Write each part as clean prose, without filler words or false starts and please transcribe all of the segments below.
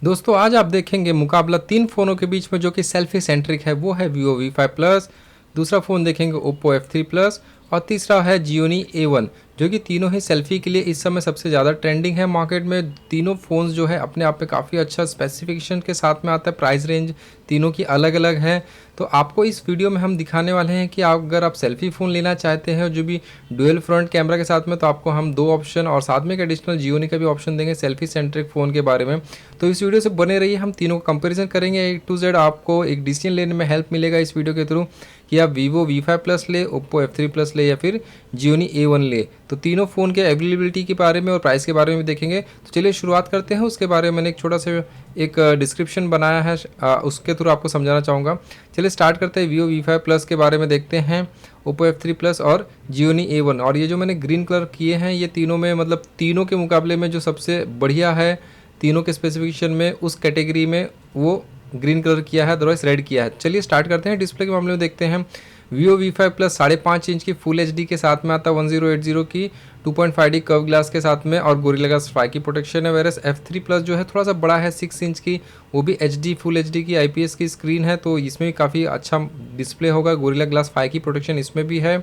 दोस्तों आज आप देखेंगे मुकाबला तीन फ़ोनों के बीच में जो कि सेल्फी सेंट्रिक है, वो है Vivo V5 प्लस। दूसरा फ़ोन देखेंगे Oppo F3 प्लस और तीसरा है Xiaomi A1, जो कि तीनों ही सेल्फी के लिए इस समय सबसे ज़्यादा ट्रेंडिंग है मार्केट में। तीनों फ़ोन्स जो है अपने आप में काफ़ी अच्छा स्पेसिफिकेशन के साथ में आता है। प्राइस रेंज तीनों की अलग अलग है। तो आपको इस वीडियो में हम दिखाने वाले हैं कि अगर आप सेल्फी फ़ोन लेना चाहते हैं जो भी डुअल फ्रंट कैमरा के साथ में, तो आपको हम दो ऑप्शन और साथ में एक एडिशनल Xiaomi का भी ऑप्शन देंगे सेल्फी सेंट्रिक फ़ोन के बारे में। तो इस वीडियो से बने रहिए, हम तीनों का कंपैरिजन करेंगे A to Z। आपको एक डिसीजन लेने में हेल्प मिलेगा इस वीडियो के थ्रू कि आप Vivo V5 प्लस ले, Oppo F3 प्लस ले या फिर Xiaomi A1 ले। तो तीनों फ़ोन के अवेलेबिलिटी के बारे में और प्राइस के बारे में भी देखेंगे। तो चलिए शुरुआत करते हैं। उसके बारे में मैंने एक छोटा सा एक डिस्क्रिप्शन बनाया है, उसके थ्रू आपको समझाना चाहूँगा। चलिए स्टार्ट करते हैं। Vivo V5 प्लस के बारे में देखते हैं, Oppo F3 प्लस और Xiaomi A1। और ये जो मैंने ग्रीन कलर किए हैं ये तीनों में मतलब तीनों के मुकाबले में जो सबसे बढ़िया है तीनों के स्पेसिफिकेशन में उस कैटेगरी में वो ग्रीन कलर किया है, अदरवाइज रेड किया है। चलिए स्टार्ट करते हैं। डिस्प्ले के मामले में देखते हैं। Vivo V5 प्लस 5.5 इंच की फुल HD के साथ में आता है, 1080 की 2.5D कर्व ग्लास के साथ में और गोरिल्ला ग्लास 5 की प्रोटेक्शन है। वेरस F3 प्लस जो है थोड़ा सा बड़ा है, 6 इंच की, वो भी HD फुल HD की IPS की स्क्रीन है, तो इसमें भी काफ़ी अच्छा डिस्प्ले होगा। गोरिल्ला ग्लास 5 की प्रोटेक्शन इसमें भी है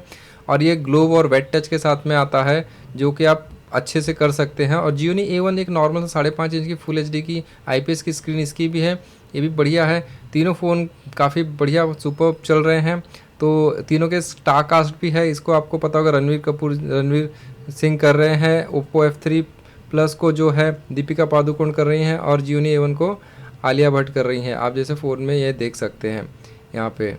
और ये ग्लोव और वेट टच के साथ में आता है जो कि आप अच्छे से कर सकते हैं। और Xiaomi A1 एक नॉर्मल 5.5 इंच की फुल HD की IPS की स्क्रीन इसकी भी है, ये भी बढ़िया है। तीनों फ़ोन काफ़ी बढ़िया सुपर चल रहे हैं। तो तीनों के स्टार कास्ट भी है, इसको आपको पता होगा रणवीर सिंह कर रहे हैं। Oppo F3 प्लस को जो है दीपिका पादुकोण कर रही हैं और Xiaomi A1 को आलिया भट्ट कर रही हैं। आप जैसे फ़ोन में ये देख सकते हैं यहाँ पे,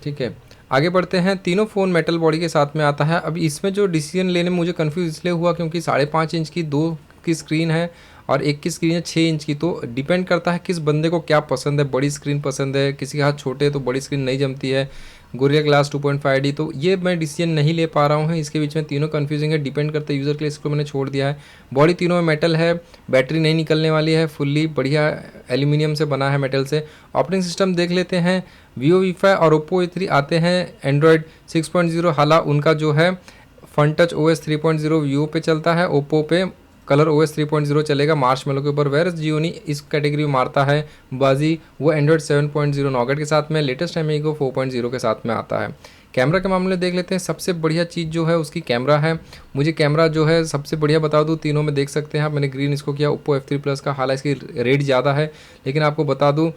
ठीक है। आगे बढ़ते हैं। तीनों फ़ोन मेटल बॉडी के साथ में आता है। अब इसमें जो डिसीजन लेने में मुझे कंफ्यूज इसलिए हुआ क्योंकि 5.5 इंच की दो की स्क्रीन है और एक की स्क्रीन है 6 इंच की। तो डिपेंड करता है किस बंदे को क्या पसंद है, बड़ी स्क्रीन पसंद है, किसी के हाथ छोटे है तो बड़ी स्क्रीन नहीं जमती है, गोरिल्ला ग्लास 2.5D। तो ये मैं डिसीजन नहीं ले पा रहा हूँ, इसके बीच में तीनों कन्फ्यूजिंग है, डिपेंड करता है यूज़र के लिए, इसको मैंने छोड़ दिया है। बॉडी तीनों में मेटल है, बैटरी नहीं निकलने वाली है, फुल्ली बढ़िया एल्यूमिनियम से बना है, मेटल से। ऑपरेटिंग सिस्टम देख लेते हैं। Vivo V5 और Oppo A3 आते हैं एंड्रॉयड 6.0, हालांकि उनका जो है फन टच OS 3.0 Vivo पे चलता है, Oppo पे कलर OS 3.0 चलेगा मार्शमैलो के ऊपर। वेरस Xiaomi इस कैटेगरी में मारता है बाजी, वो एंड्रॉयड 7.0 नॉगेट के साथ में, लेटेस्ट Amigo 4.0 के साथ में आता है। कैमरा के मामले में देख लेते हैं। सबसे बढ़िया चीज़ जो है उसकी कैमरा है। मुझे कैमरा जो है सबसे बढ़िया बता दूँ, तीनों में देख सकते हैं आप, मैंने ग्रीन इसको किया Oppo F3 प्लस का, हालांकि इसकी रेट ज़्यादा है लेकिन आपको बता दूँ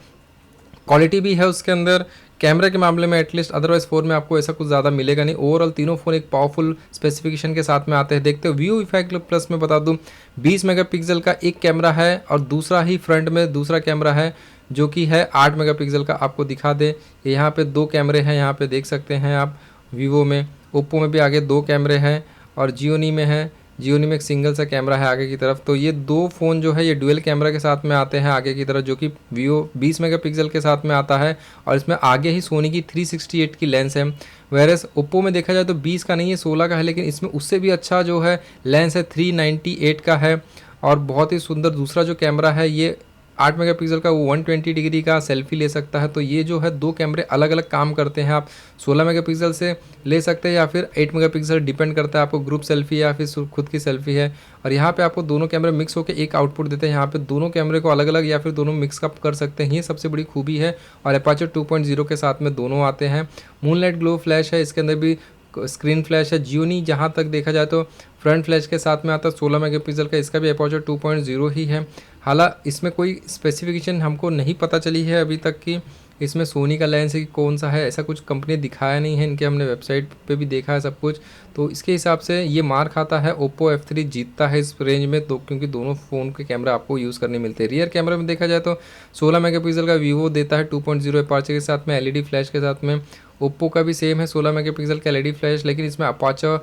क्वालिटी भी है उसके अंदर कैमरे के मामले में एटलीस्ट। अदरवाइज फ़ोन में आपको ऐसा कुछ ज़्यादा मिलेगा नहीं। ओवरऑल तीनों फ़ोन एक पावरफुल स्पेसिफिकेशन के साथ में आते हैं। देखते हो Vivo V5 प्लस में बता दूं 20 मेगापिक्सल का एक कैमरा है और दूसरा ही फ्रंट में दूसरा कैमरा है जो कि है 8 मेगापिक्सल का। आपको दिखा दे, यहाँ पे दो कैमरे हैं, यहाँ पे देख सकते हैं आप Vivo में। Oppo में भी आगे दो कैमरे हैं और Xiaomi में है, Xiaomi में एक सिंगल सा कैमरा है आगे की तरफ। तो ये दो फ़ोन जो है ये डुअल कैमरा के साथ में आते हैं आगे की तरफ, जो कि Vivo 20 मेगापिक्सल के साथ में आता है और इसमें आगे ही सोनी की 368 की लेंस है। वेरस Oppo में देखा जाए तो 20 का नहीं है, 16 का है, लेकिन इसमें उससे भी अच्छा जो है लेंस है 398 का है और बहुत ही सुंदर। दूसरा जो कैमरा है ये 8 मेगापिक्सल का, वो 120 डिग्री का सेल्फी ले सकता है। तो ये जो है दो कैमरे अलग अलग काम करते हैं। आप 16 मेगापिक्सल से ले सकते हैं या फिर 8 मेगापिक्सल, डिपेंड करता है आपको ग्रुप सेल्फी या फिर खुद की सेल्फी है। और यहाँ पे आपको दोनों कैमरे मिक्स होकर एक आउटपुट देते हैं। यहाँ पे दोनों कैमरे को अलग अलग या फिर दोनों मिक्सअप कर सकते हैं, ये सबसे बड़ी खूबी है। और एपर्चर 2.0 के साथ में दोनों आते हैं। मूनलाइट ग्लो फ्लैश है, इसके अंदर भी स्क्रीन फ्लैश है। Xiaomi जहाँ तक देखा जाए तो फ्रंट फ्लैश के साथ में आता है 16 मेगापिक्सल का, इसका भी एपर्चर 2.0 ही है। हालांकि इसमें कोई स्पेसिफिकेशन हमको नहीं पता चली है अभी तक कि इसमें सोनी का लेंस है कौन सा है, ऐसा कुछ कंपनी दिखाया नहीं है इनके, हमने वेबसाइट पे भी देखा है सब कुछ। तो इसके हिसाब से ये मार खाता है, Oppo F3 जीतता है इस रेंज में, तो क्योंकि दोनों फ़ोन के कैमरा आपको यूज़ करने मिलते हैं। रियर कैमरा में देखा जाए तो 16 मेगापिक्सल का Vivo देता है 2.0 एपर्चर के साथ में, LED फ्लैश के साथ में। Oppo का भी सेम है 16 मेगापिक्सल का LED फ्लैश, लेकिन इसमें अपर्चर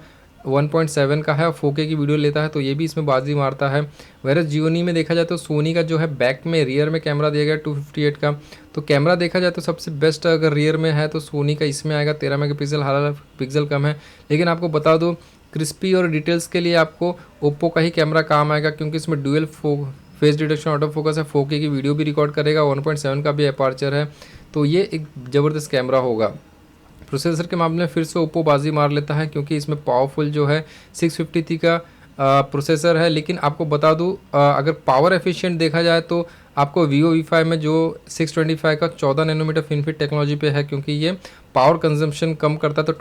1.7 का है और 4K की वीडियो लेता है, तो ये भी इसमें बाजी मारता है। वैरस Xiaomi में देखा जाए तो सोनी का जो है बैक में रियर में कैमरा दिया गया 258 का। तो कैमरा देखा जाए तो सबसे बेस्ट अगर रियर में है तो सोनी का इसमें आएगा 13 मेगापिक्सल, हालांकि पिक्सल कम है। लेकिन आपको बता दूँ क्रिस्पी और डिटेल्स के लिए आपको Oppo का ही कैमरा काम आएगा, क्योंकि इसमें dual face detection, auto focus है, 4K की वीडियो भी रिकॉर्ड करेगा, 1.7 का भी अपर्चर है। तो ये एक ज़बरदस्त कैमरा होगा। प्रोसेसर के मामले में फिर से Oppo बाजी मार लेता है, क्योंकि इसमें पावरफुल जो है 653 का प्रोसेसर है। लेकिन आपको बता दूं अगर पावर एफिशिएंट देखा जाए तो आपको Vivo V5 में जो 625 का 14 नैनोमीटर FinFET टेक्नोलॉजी पे है, क्योंकि ये पावर कंजम्पशन कम करता है, तो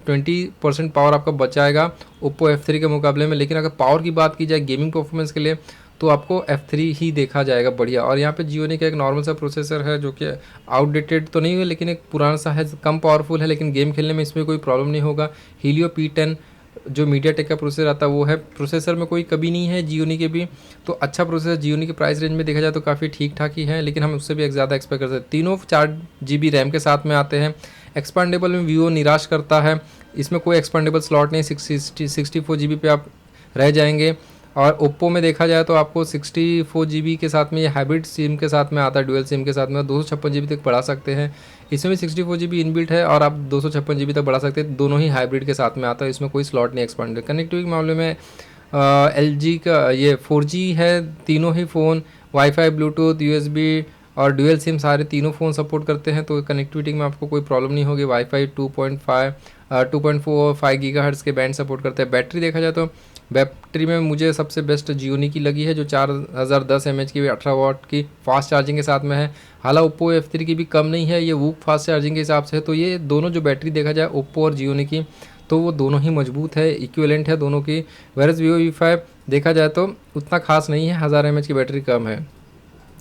20% पावर आपका बचाएगा Oppo F3 के मुकाबले में। लेकिन अगर पावर की बात की जाए गेमिंग परफॉर्मेंस के लिए, तो आपको F3 ही देखा जाएगा बढ़िया। और यहाँ पे Gionee का एक नॉर्मल सा प्रोसेसर है जो कि आउटडेटेड तो नहीं है, लेकिन एक पुराना सा है, कम पावरफुल है, लेकिन गेम खेलने में इसमें कोई प्रॉब्लम नहीं होगा। Helio P10 जो मीडियाटेक का प्रोसेसर आता है वो है, प्रोसेसर में कोई कमी नहीं है Gionee के भी, तो अच्छा प्रोसेसर Gionee के प्राइस रेंज में देखा जाए तो काफ़ी ठीक ठाक ही है, लेकिन हम उससे भी ज़्यादा एक्सपेक्ट कर सकते हैं। तीनों 4 GB रैम के साथ में आते हैं। एक्सपांडेबल में Vivo निराश करता है, इसमें कोई एक्सपांडेबल स्लॉट नहीं, 64 GB पे आप रह जाएंगे। और ओप्पो में देखा जाए तो आपको 64 GB के साथ में ये हाइब्रिड सिम के साथ में आता है, डुअल सिम के साथ में 256 GB तक बढ़ा सकते हैं। इसमें भी 64 GB इनबिल्ट है और आप 256 GB तक बढ़ा सकते हैं, दोनों ही हाइब्रिड के साथ में आता है, इसमें कोई स्लॉट नहीं एक्सपांडेड। कनेक्टिविटी के मामले में LG का ये 4G है, तीनों ही फ़ोन वाईफाई, ब्लूटूथ, USB और डुअल सिम सारे तीनों फ़ोन सपोर्ट करते हैं, तो कनेक्टिविटी में आपको कोई प्रॉब्लम नहीं होगी। वाईफाई 2.4 गीगाहर्ट्ज़ के बैंड सपोर्ट करते हैं। बैटरी देखा जाए तो बैटरी में मुझे सबसे बेस्ट Gionee की लगी है, जो 4010 mAh की 18 वाट की फास्ट चार्जिंग के साथ में है। हालांकि Oppo F3 की भी कम नहीं है, ये वो फास्ट चार्जिंग के हिसाब से है। तो ये दोनों जो बैटरी देखा जाए Oppo और Gionee की, तो वो दोनों ही मजबूत है, इक्विवेलेंट है दोनों की। वेरस Vivo V5 देखा जाए तो उतना खास नहीं है, 1000 mAh की बैटरी कम है।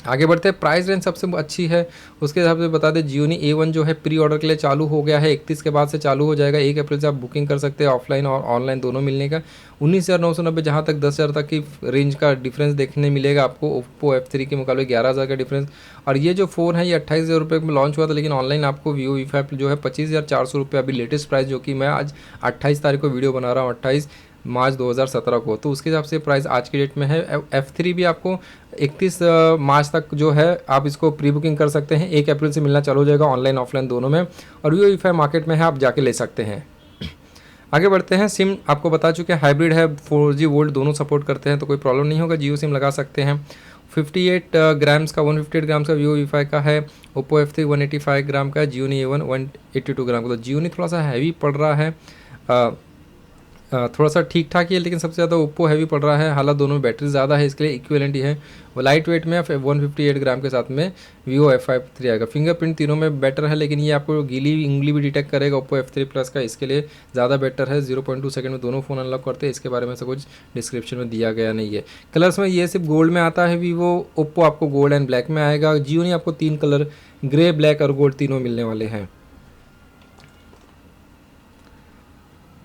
आगे बढ़ते हैं, प्राइस रेंज सबसे अच्छी है उसके हिसाब से बता दें। Gionee A1 जो है प्री ऑर्डर के लिए चालू हो गया है, 31 के बाद से चालू हो जाएगा। 1 अप्रैल से आप बुकिंग कर सकते हैं, ऑफलाइन और ऑनलाइन दोनों मिलने का। 19,990 जहाँ तक 10,000 तक की रेंज का डिफरेंस देखने मिलेगा आपको Oppo F3 के मुकाबले, 11,000 का डिफरेंस। और ये जो फ़ोन है ये 28,000 रुपये में लॉन्च हुआ था, लेकिन ऑनलाइन आपको Vivo V5 जो है 25,400 रुपये अभी लेटेस्ट प्राइस, जो कि मैं आज 28 तारीख को वीडियो बना रहा हूँ, 28 मार्च 2017 को, तो उसके हिसाब से प्राइस आज की डेट में है। F3 भी आपको 31 मार्च तक जो है आप इसको प्री बुकिंग कर सकते हैं, 1 अप्रैल से मिलना चालू हो जाएगा ऑनलाइन ऑफलाइन दोनों में। और Vivo V5 मार्केट में है, आप जाके ले सकते हैं। आगे बढ़ते हैं, सिम आपको बता चुके हैं हाइब्रिड है, 4G वोल्ट दोनों सपोर्ट करते हैं, तो कोई प्रॉब्लम नहीं होगा, जियो सिम लगा सकते हैं। 58 ग्राम्स का 158 ग्राम्स का Vivo V5 का है। Oppo F3 185 ग्राम का है। Gionee A1 182 ग्राम का। तो Gionee थोड़ा सा हैवी पड़ रहा है, थोड़ा सा ठीक ठाक ही है, लेकिन सबसे ज़्यादा ओप्पो हैवी पड़ रहा है। हालांकि दोनों में बैटरी ज़्यादा है, इसके लिए इक्विवेलेंट ही है। वो लाइट वेट में 158 ग्राम के साथ में Vivo F3 आएगा। फिंगरप्रिंट तीनों में बेटर है, लेकिन ये आपको गीली उंगली भी डिटेक्ट करेगा Oppo F3 प्लस का, इसके लिए ज़्यादा बेटर है। 0.2 सेकंड में दोनों फ़ोन अनलॉक करते हैं, इसके बारे में से कुछ डिस्क्रिप्शन में दिया गया नहीं है। कलर्स में ये सिर्फ गोल्ड में आता है Vivo, ओप्पो आपको गोल्ड एंड ब्लैक में आएगा। Gionee आपको 3 कलर ग्रे, ब्लैक और गोल्ड तीनों मिलने वाले हैं।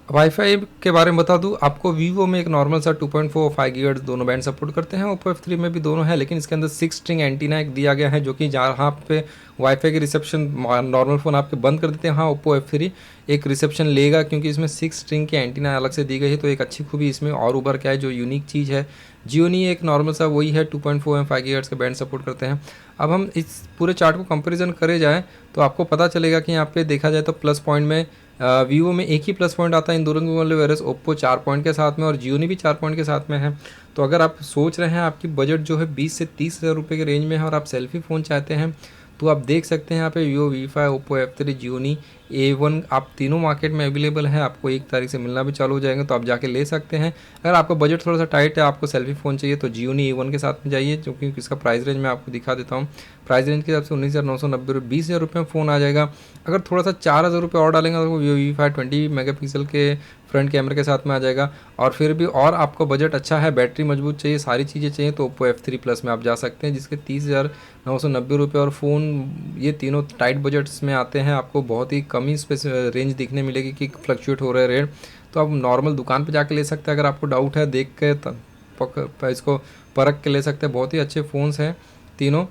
वाईफाई के बारे में बता दूं आपको, Vivo में एक नॉर्मल सा 2.4 और 5 गीगाहर्ट्ज़ दोनों बैंड सपोर्ट करते हैं। Oppo F3 में भी दोनों है, लेकिन इसके अंदर 6 स्ट्रिंग एंटीना एक दिया गया है, जो कि जहाँ पे वाईफाई के रिसेप्शन नॉर्मल फ़ोन आपके बंद कर देते हैं, हाँ Oppo F3 एक रिसेप्शन लेगा, क्योंकि इसमें 6 स्ट्रिंग की एंटीना अलग से दी गई है। तो एक अच्छी खूबी इसमें और उभर के है, जो यूनिक चीज़ है। Gionee एक नॉर्मल सा वही है, 2.4 और 5 गीगाहर्ट्ज़ के बैंड सपोर्ट करते हैं। अब हम इस पूरे चार्ट को कंपेरिजन करे जाए तो आपको पता चलेगा कि यहाँ पे देखा जाए तो प्लस पॉइंट में Vivo में एक ही प्लस पॉइंट आता है इन दोनों के मुकाबले, वेरस Oppo 4 पॉइंट के साथ में और Gionee भी 4 पॉइंट के साथ में है। तो अगर आप सोच रहे हैं आपकी बजट जो है 20 से 30,000 रुपये के रेंज में है और आप सेल्फी फ़ोन चाहते हैं, तो आप देख सकते हैं यहाँ पे Vivo V5, Oppo F3, Gionee A1 आप तीनों मार्केट में अवेलेबल है। आपको 1 तारीख से मिलना भी चालू हो जाएंगे, तो आप जाके ले सकते हैं। अगर आपका बजट थोड़ा सा टाइट है, आपको सेल्फी फ़ोन चाहिए, तो Gionee A1 के साथ में जाइए, क्योंकि इसका प्राइस रेंज मैं आपको दिखा देता हूँ। प्राइस रेंज के हिसाब से 19,990 20,000 रुपये में फ़ोन आ जाएगा। अगर थोड़ा सा 4,000 रुपये और डालेंगे तो Vivo V5 20 मेगापिक्सल के फ्रंट कैमरे के साथ में आ जाएगा। और फिर भी और आपका बजट अच्छा है, बैटरी मजबूत चाहिए, सारी चीज़ें चाहिए, तो Oppo F3 प्लस में आप जा सकते हैं, जिसके 30,990 रुपये। और फ़ोन ये तीनों टाइट बजट्स में आते हैं, आपको बहुत ही कम ही रेंज दिखने मिलेगी कि फ्लक्चुएट हो रहा है रेट। तो आप नॉर्मल दुकान पे जाके ले सकते हैं, अगर आपको डाउट है देख के इसको परख के ले सकते हैं। बहुत ही अच्छे फ़ोन्स हैं तीनों।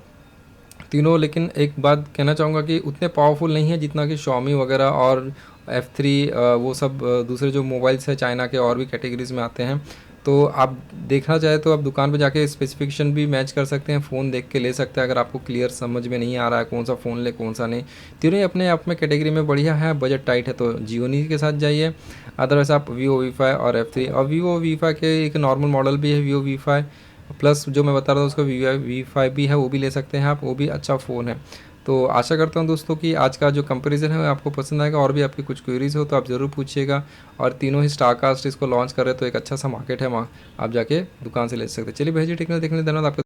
लेकिन एक बात कहना चाहूँगा कि उतने पावरफुल नहीं है जितना कि Xiaomi वगैरह और F3 वो सब दूसरे जो मोबाइल्स है चाइना के और भी कैटेगरीज में आते हैं। तो आप देखना चाहे तो आप दुकान पे जाके स्पेसिफिकेशन भी मैच कर सकते हैं, फ़ोन देख के ले सकते हैं। अगर आपको क्लियर समझ में नहीं आ रहा है कौन सा फ़ोन ले कौन सा नहीं, तीनों ही अपने आप में कैटेगरी में बढ़िया है। बजट टाइट है तो Gionee के साथ जाइए, अदरवाइज आप Vivo V5 और F3। और Vivo V5 के एक नॉर्मल मॉडल भी है, Vivo V5 प्लस जो मैं बता रहा था उसका V5 भी है, वो भी ले सकते हैं आप, वो भी अच्छा फ़ोन है। तो आशा करता हूँ दोस्तों कि आज का जो कंपैरिजन है आपको पसंद आएगा। और भी आपकी कुछ क्वेरीज हो तो आप ज़रूर पूछिएगा। और तीनों ही स्टारकास्ट इसको लॉन्च कर रहे हैं, तो एक अच्छा सा मार्केट है, वहाँ आप जाके दुकान से ले सकते हैं। चलिए भैया जी, टेक्निकल देखने धन्यवाद आपका।